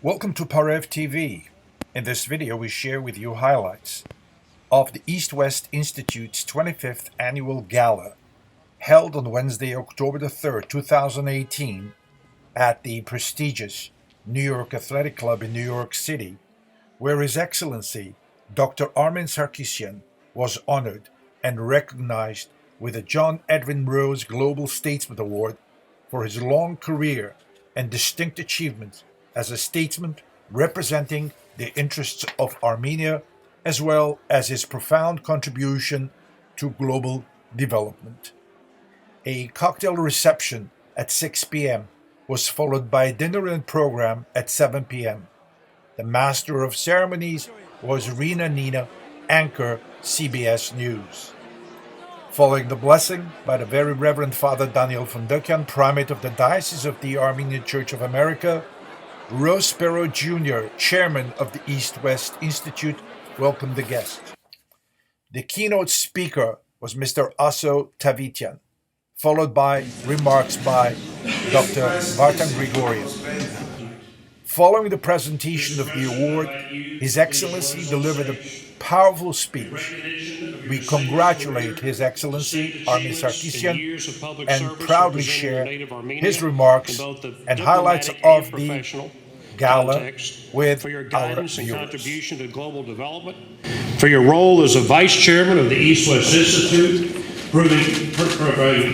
Welcome to Parev TV. In this video, we share with you highlights of the EastWest Institute's 25th annual Gala, held on Wednesday, October the 3rd, 2018, at the prestigious New York Athletic Club in New York City, where His Excellency Dr. Armen Sarkissian was honored and recognized with the John Edwin Burroughs Global Statesman Award for his long career and distinct achievements as a statesman representing the interests of Armenia, as well as his profound contribution to global development. A cocktail reception at 6 p.m. was followed by a dinner and program at 7 p.m. The master of ceremonies was Rina Nina, anchor CBS News. Following the blessing by the Very Reverend Father Daniel Fundokian, Primate of the Diocese of the Armenian Church of America, Rose Sparrow Jr., Chairman of the EastWest Institute, welcomed the guest. The keynote speaker was Mr. Aso Tavitian, followed by remarks by Dr. Vartan Grigorian. Following the presentation of the award, His Excellency delivered a powerful speech. We congratulate His Excellency Armen Sarkissian and proudly share his remarks and highlights of the Gala with for your our guidance and viewers. contribution to global development, for your role as a vice chairman of the EastWest Institute, proving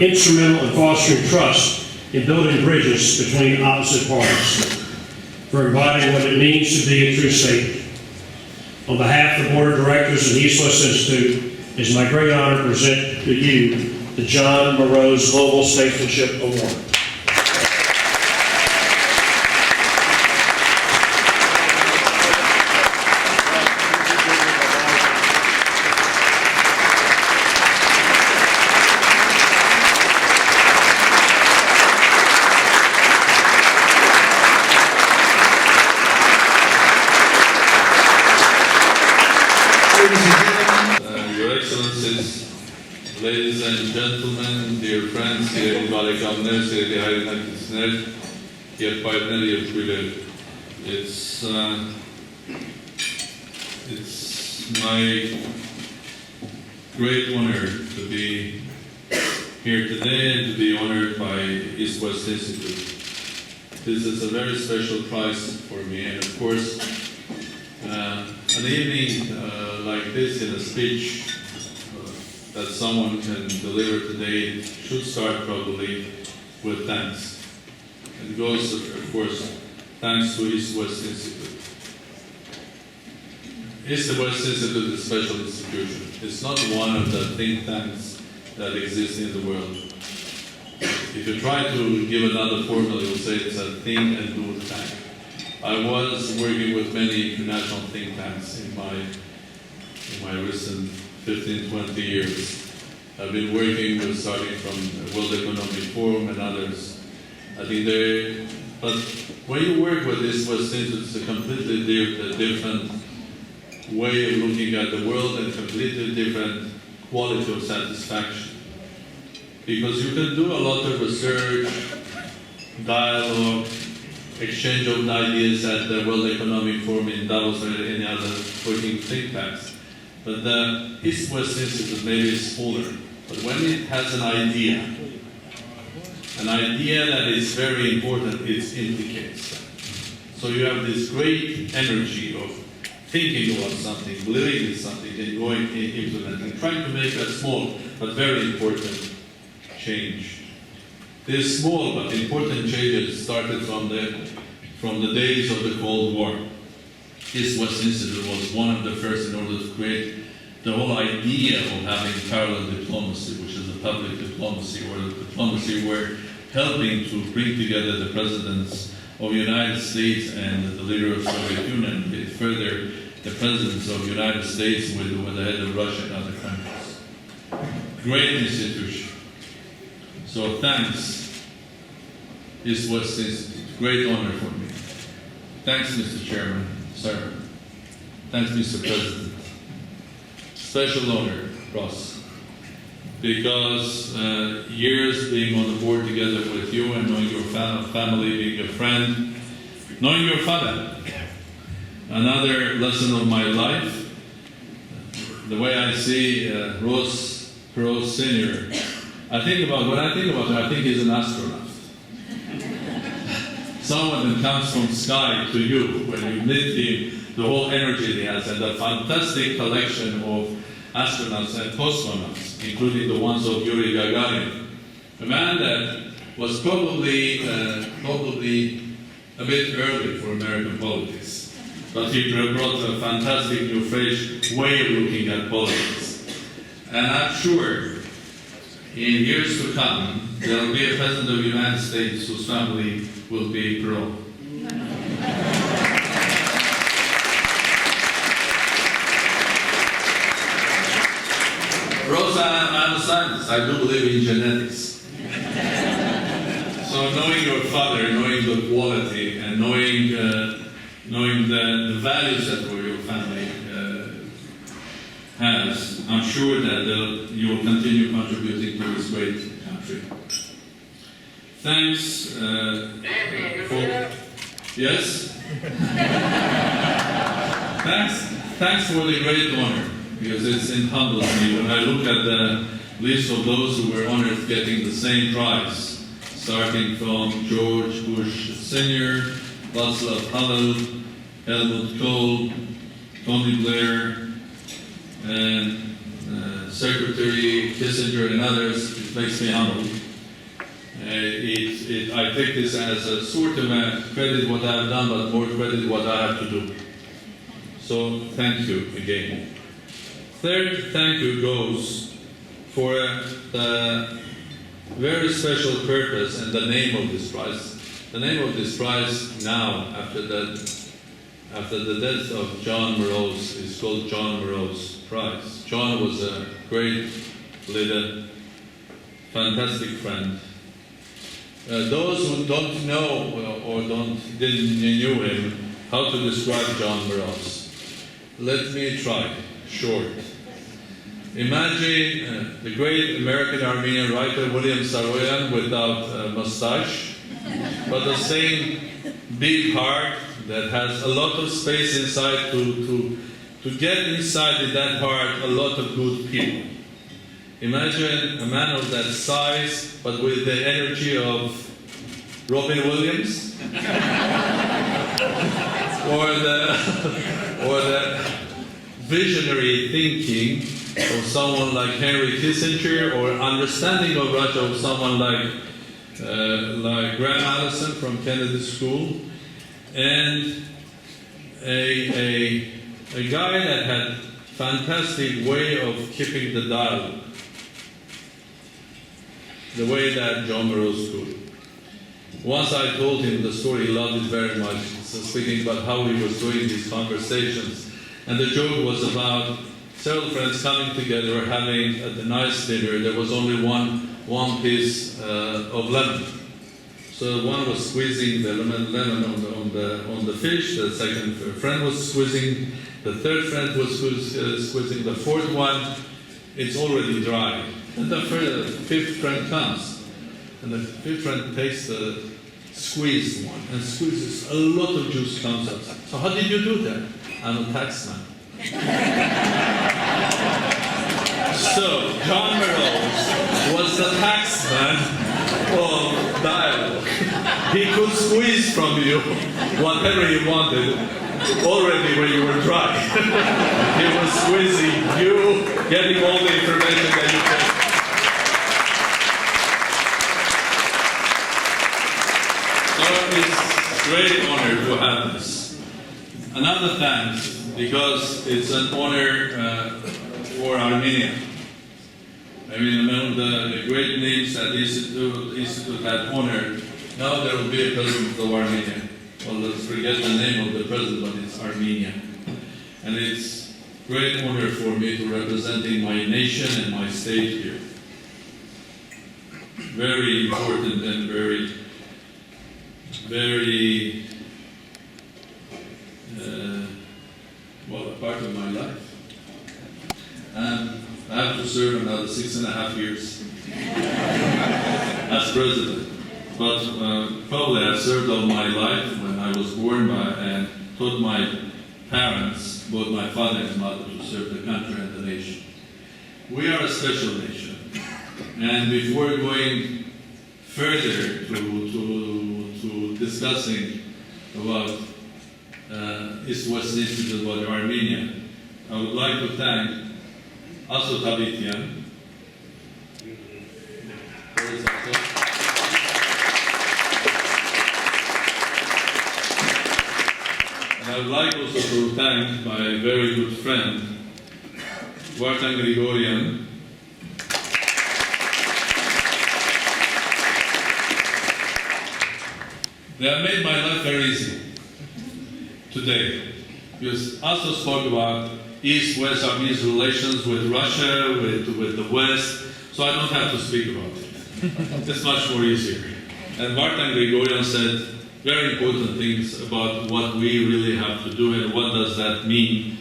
instrumental in fostering trust in building bridges between opposite parties, for embodying what it means to be a true state. On behalf of the Board of Directors of the EastWest Institute, it is my great honor to present to you the John Burroughs Global Statesmanship Award. Your Excellencies, ladies and gentlemen, dear friends, sevgili balikanlar, sevgili hayranlar, dear partner, dear brother, it's my great honor to be here today and to be honored by EastWest Institute. This is a very special prize for me, and of course, an evening like this in a speech that someone can deliver today should start probably with thanks. It goes, of course, thanks to EastWest Institute. EastWest Institute is a special institution. It's not one of the think tanks that exist in the world. If you try to give another formula, you'll say it's a think and do tank. I was working with many international think tanks in my recent 15, 20 years. I've been working with, starting from the World Economic Forum and others. I think but when you work with this West Institute, it's a completely different way of looking at the world and completely different quality of satisfaction. Because you can do a lot of research, dialogue, exchange of ideas at the World Economic Forum in Davos or any other working think tanks. But the EastWest Institute maybe is smaller. But when it has an idea that is very important, it indicates. So you have this great energy of thinking about something, believing in something, and going and implementing, trying to make a small but very important change. These small but important changes started from the days of the Cold War. EastWest Institute was one of the first in order to create the whole idea of having parallel diplomacy, which is a public diplomacy, or the diplomacy where helping to bring together the presidents of the United States and the leader of the Soviet Union, and further the presidents of the United States with the head of Russia and other countries. Great institution. So thanks, EastWest Institute. Great honor for me. Thanks, Mr. Chairman, sir. Thanks, Mr. President. Special honor, Ross, because years being on the board together with you and knowing your family, being a friend, Knowing your father, another lesson of my life. The way I see Burroughs Sr., when I think about him, I think he's an astronaut. Someone that comes from sky to you, when you meet him, the whole energy he has, and the fantastic collection of astronauts and cosmonauts, including the ones of Yuri Gagarin. A man that was probably a bit early for American politics, but he brought a fantastic new fresh way of looking at politics. And I'm sure in years to come, there will be a president of the United States whose family will be pro. Rosa, I'm a scientist. I do believe in genetics. So knowing your father, knowing the quality, and knowing the values that your family has, I'm sure that you will continue contributing to this great country. Thanks yes? Thanks for the great honor, because it humbles me when I look at the list of those who were honored getting the same prize, starting from George Bush Sr., Václav Havel, Helmut Kohl, Tony Blair, and Secretary Kissinger and others. It makes me humble. I take this as a sort of a credit what I have done, but more credit what I have to do. So thank you again. Third thank you goes for the very special purpose and the name of this prize. The name of this prize now, after the death of John Burroughs, is called John Burroughs Prize. John was a great leader, fantastic friend. Those who don't know or didn't knew him, how to describe John Burroughs. Let me try, short. Imagine the great American Armenian writer William Saroyan without a mustache, but the same big heart that has a lot of space inside to get inside in that heart a lot of good people. Imagine a man of that size, but with the energy of Robin Williams, or the visionary thinking of someone like Henry Kissinger, or understanding of Russia of someone like Graham Allison from Kennedy School, and a guy that had fantastic way of keeping the dialogue, the way that John Burroughs could. Once I told him the story, he loved it very much, so speaking about how he was doing these conversations. And the joke was about several friends coming together, having a nice dinner. There was only one piece of lemon. So one was squeezing the lemon on the fish, the second friend was squeezing, the third friend was squeezing, the fourth one, it's already dry. And the fifth friend comes, and the fifth friend takes the squeezed one and squeezes, a lot of juice comes out. So how did you do that? I'm a taxman. So John Burroughs was the taxman of dialogue. He could squeeze from you whatever he wanted already when you were dry. He was squeezing you, getting all the information that you could. So it's a great honor to have this. Another thanks, because it's an honor for Armenia. I mean, among the great names that the Institute had honored, now there will be a president of Armenia. Well, let's forget the name of the president, but it's Armenia. And it's a great honor for me to representing my nation and my state here. Very important and very well, a part of my life. And I have to serve another 6.5 years as president. But probably I've served all my life when I was born by and taught my parents, both my father and mother, to serve the country and the nation. We are a special nation, and before going further to discussing about EastWest Institute about Armenia, I would like to thank Aso Tabitian. Where is Aso? And I would like also to thank my very good friend, Vartan Grigorian. They have made my life very easy today, because Aso spoke about East-West Armenia's relations with Russia, with the West, so I don't have to speak about it. It's much more easier. And Vartan Grigorian said very important things about what we really have to do and what does that mean,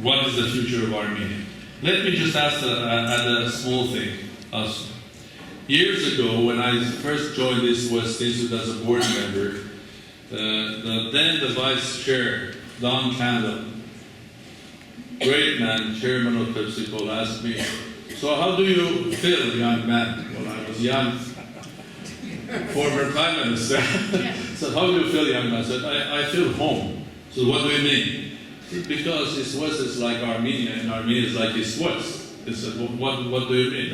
what is the future of Armenia. Let me just add a small thing also. Years ago, when I first joined EastWest Institute as a board member, then the vice chair, Don Candle, great man, chairman of PepsiCo, asked me, so how do you feel, young man? When I was young, former prime minister. So how do you feel, young man? I said, I feel home. So what do you mean? Because EastWest is like Armenia, and Armenia is like EastWest. They said, what do you mean?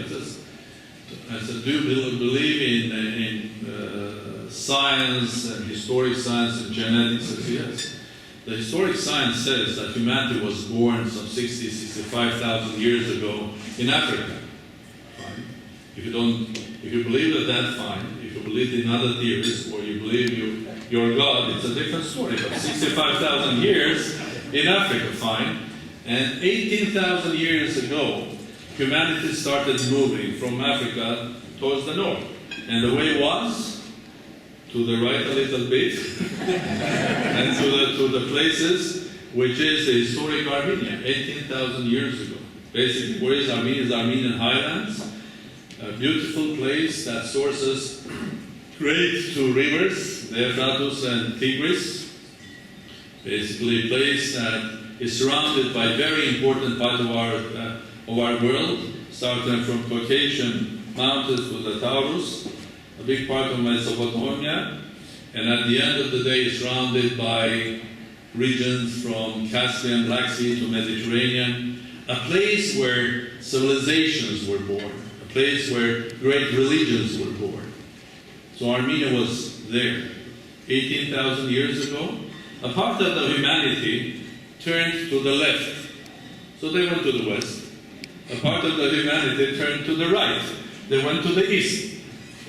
I said, do you believe in science and historic science and genetics? I said, yes. The historic science says that humanity was born some 65,000 years ago in Africa. Fine. If you believe that, fine. If you believe in other theories, or you believe you're God, it's a different story. But 65,000 years in Africa, fine. And 18,000 years ago, humanity started moving from Africa towards the north. And the way was to the right a little bit, and to the places which is the historic Armenia, 18,000 years ago. Basically, where is Armenia? Is Armenian highlands, a beautiful place that sources great two rivers, the Euphrates and Tigris. Basically, a place that is surrounded by very important part of our world, starting from Caucasian mountains with the Taurus, a big part of Mesopotamia, and at the end of the day is surrounded by regions from Caspian, Black Sea to Mediterranean, a place where civilizations were born, a place where great religions were born. So Armenia was there. 18,000 years ago, a part of the humanity turned to the left, so they went to the west. A part of the humanity turned to the right, they went to the east.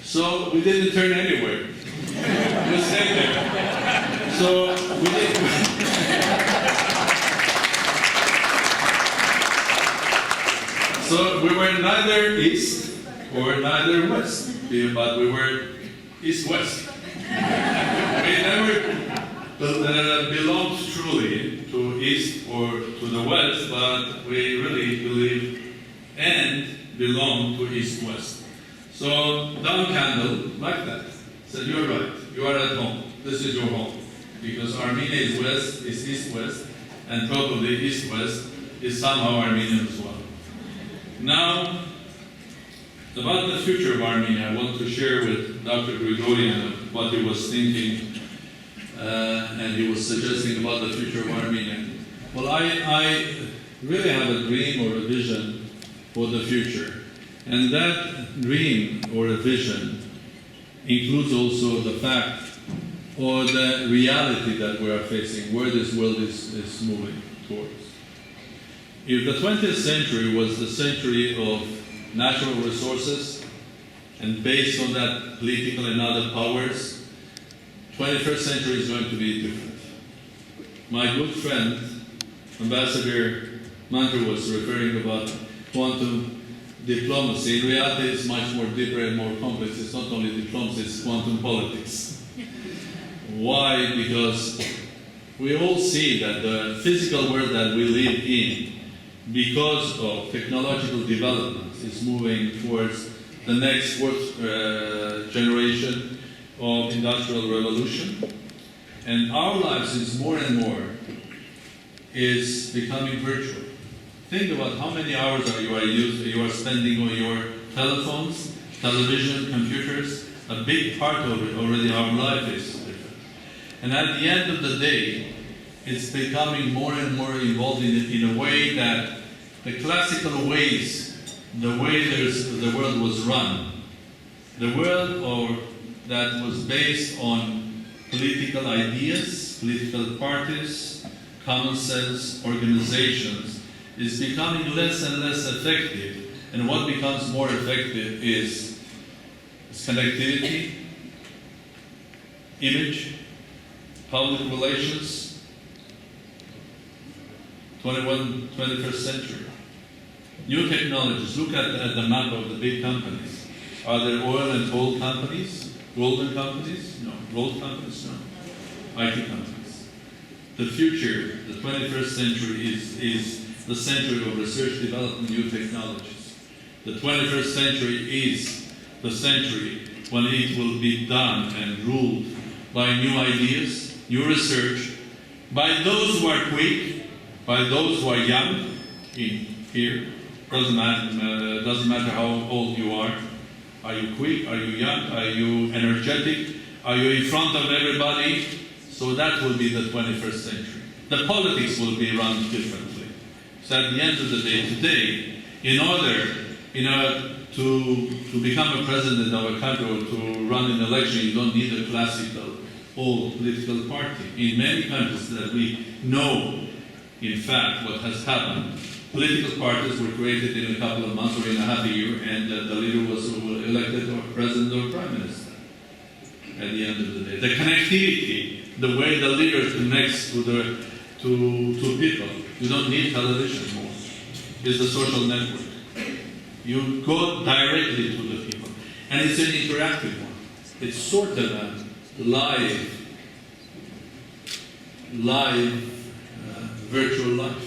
So we didn't turn anywhere. We stayed there. So we didn't. So we were neither east or neither west, but we were east-west. We never belonged truly to east or to the west, but we really believe and belong to east-west. So Don Candle, like that, said, you're right, you are at home. This is your home. Because Armenia is west, is east-west, and probably east-west is somehow Armenian as well. Now, about the future of Armenia, I want to share with Dr. Grigorian what he was thinking, and he was suggesting about the future of Armenia. Well, I really have a dream or a vision for the future. And that dream or a vision includes also the fact or the reality that we are facing, where this world is moving towards. If the 20th century was the century of natural resources, and based on that political and other powers, 21st century is going to be different. My good friend, Ambassador Mantra, was referring about quantum diplomacy. In reality, it's much more deeper and more complex. It's not only diplomacy, it's quantum politics. Why? Because we all see that the physical world that we live in, because of technological development, is moving towards the next fourth generation, of industrial revolution, and our lives is more and more is becoming virtual. Think about how many hours you are spending on your telephones, television, computers. A big part of it already, our life is different. And at the end of the day, it's becoming more and more involved in a way that the classical ways, the way the world was run, the world that was based on political ideas, political parties, common sense organizations, is becoming less and less effective. And what becomes more effective is connectivity, image, public relations, 21st century. New technologies. Look at the map of the big companies. Are there oil and coal companies? Golden companies? No. Gold companies? No. IT companies. The future, the 21st century, is the century of research, development, new technologies. The 21st century is the century when it will be done and ruled by new ideas, new research, by those who are quick, by those who are young, here. Doesn't matter how old you are. Are you quick? Are you young? Are you energetic? Are you in front of everybody? So that will be the 21st century. The politics will be run differently. So at the end of the day, today, in order to become a president of a country or to run an election, you don't need a classical old political party. In many countries that we know, in fact, what has happened, political parties were created in a couple of months or in a half a year, and the leader was elected or president or prime minister at the end of the day. The connectivity, the way the leader connects to people, you don't need television more. It's the social network. You go directly to the people. And it's an interactive one. It's sort of a live virtual life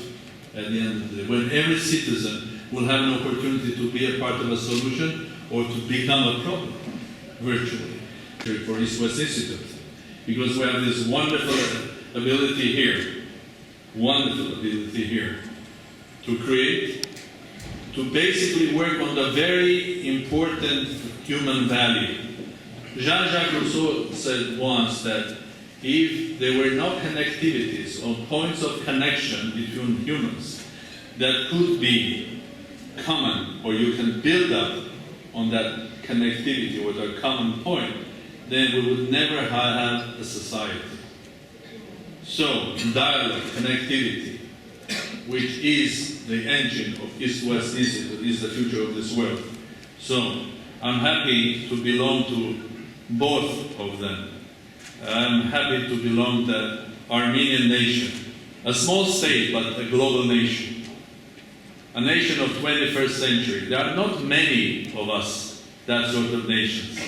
at the end of the day, when every citizen will have an opportunity to be a part of a solution or to become a problem virtually for EastWest Institute. Because we have this wonderful ability here to create, to basically work on the very important human value. Jean-Jacques Rousseau said once that if there were no connectivities or points of connection between humans that could be common, or you can build up on that connectivity or that common point, then we would never have a society. So, dialogue, connectivity, which is the engine of EastWest Institute, is the future of this world. So, I'm happy to belong to both of them. I'm happy to belong to the Armenian nation, a small state but a global nation, a nation of 21st century. There are not many of us, that sort of nations,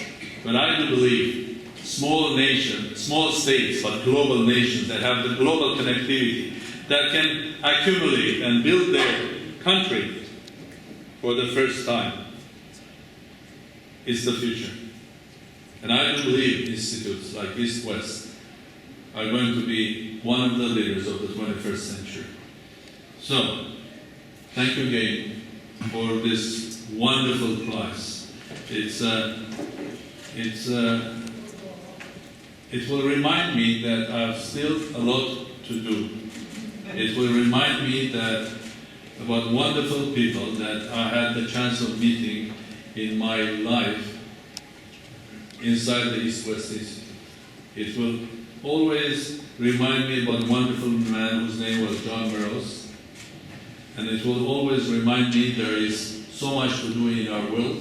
but I do believe small nations, small states but global nations that have the global connectivity, that can accumulate and build their country for the first time, is the future. And I do believe institutes like EastWest are going to be one of the leaders of the 21st century. So, thank you again for this wonderful prize. It will remind me that I have still a lot to do. It will remind me that about wonderful people that I had the chance of meeting in my life inside the EastWest Institute. It will always remind me about a wonderful man whose name was John Burroughs. And it will always remind me there is so much to do in our world.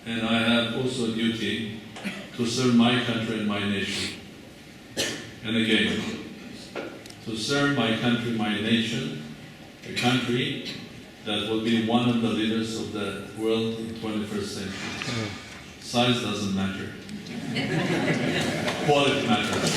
And I have also a duty to serve my country and my nation. And again, to serve my country, my nation, a country that will be one of the leaders of the world in the 21st century. Size doesn't matter. Quality matters.